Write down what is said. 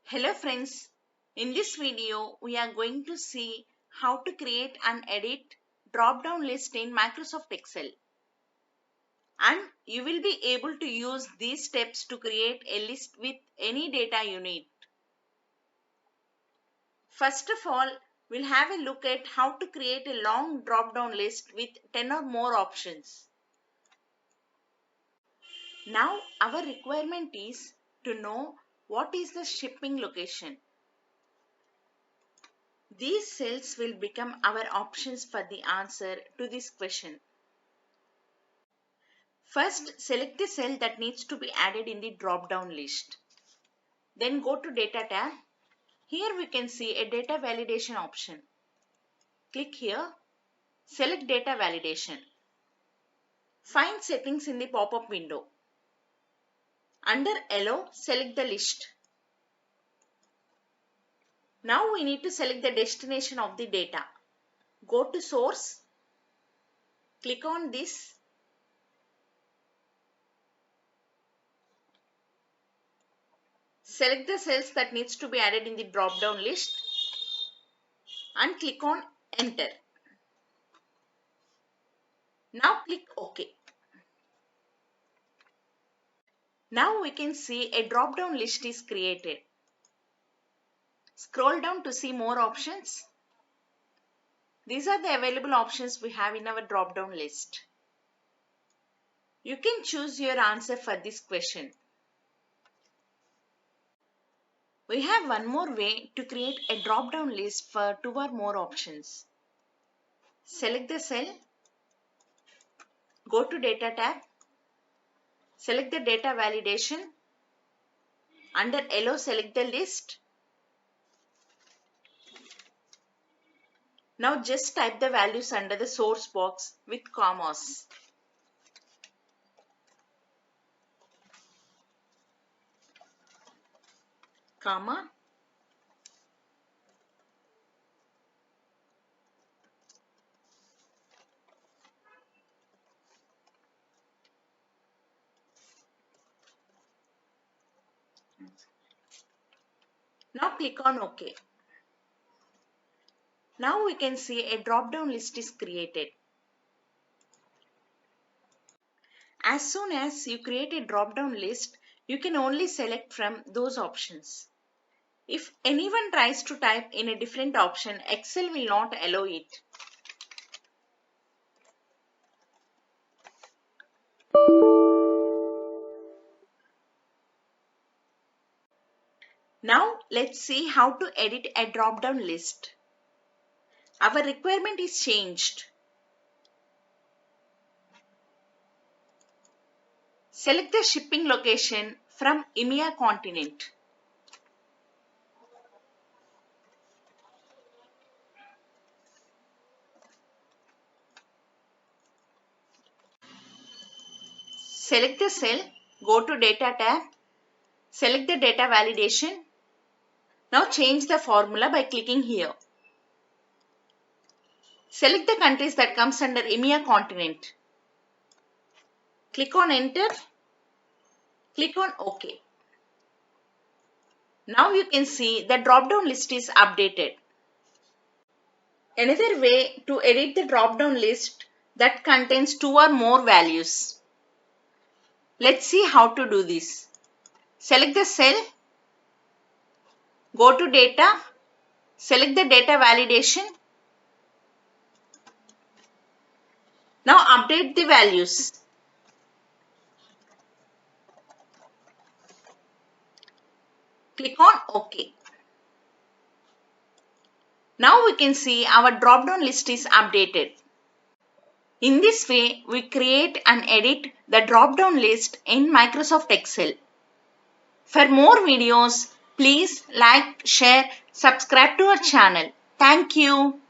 Hello friends, in this video we are going to see how to create and edit drop-down list in Microsoft Excel, and you will be able to use these steps to create a list with any data you need. First of all, we'll have a look at how to create a long drop-down list with 10 or more options. Now our requirement is to know what is the shipping location. These cells will become our options for the answer to this question. First, select the cell that needs to be added in the drop-down list. Then go to Data tab. Here we can see a data validation option. Click here. Select Data Validation. Find settings in the pop-up window. Under Allow, select the list. Now we need to select the destination of the data. Go to Source. Click on this. Select the cells that needs to be added in the drop-down list and click on Enter. Now click OK. Now we can see a drop-down list is created. Scroll down to see more options. These are the available options we have in our drop-down list. You can choose your answer for this question. We have one more way to create a drop-down list for 2 or more options. Select the cell. Go to Data tab. Select the Data Validation. Under Allow, select the list. Now just type the values under the source box with commas. Comma. Now click on OK. Now we can see a drop-down list is created. As soon as you create a drop-down list, you can only select from those options. If anyone tries to type in a different option, Excel will not allow it. Now let's see how to edit a drop-down list. Our requirement is changed. Select the shipping location from EMEA continent. Select the cell, go to Data tab, select the Data Validation. Now change the formula by clicking here. Select the countries that comes under EMEA continent. Click on Enter. Click on OK. Now you can see the drop-down list is updated. Another way to edit the drop-down list that contains 2 or more values. Let's see how to do this. Select the cell. Go to Data. Select the Data Validation. Now update the values. Click on OK. Now we can see our drop-down list is updated. In this way, we create and edit the drop-down list in Microsoft Excel. For more videos, please like, share, subscribe to our channel. Thank you.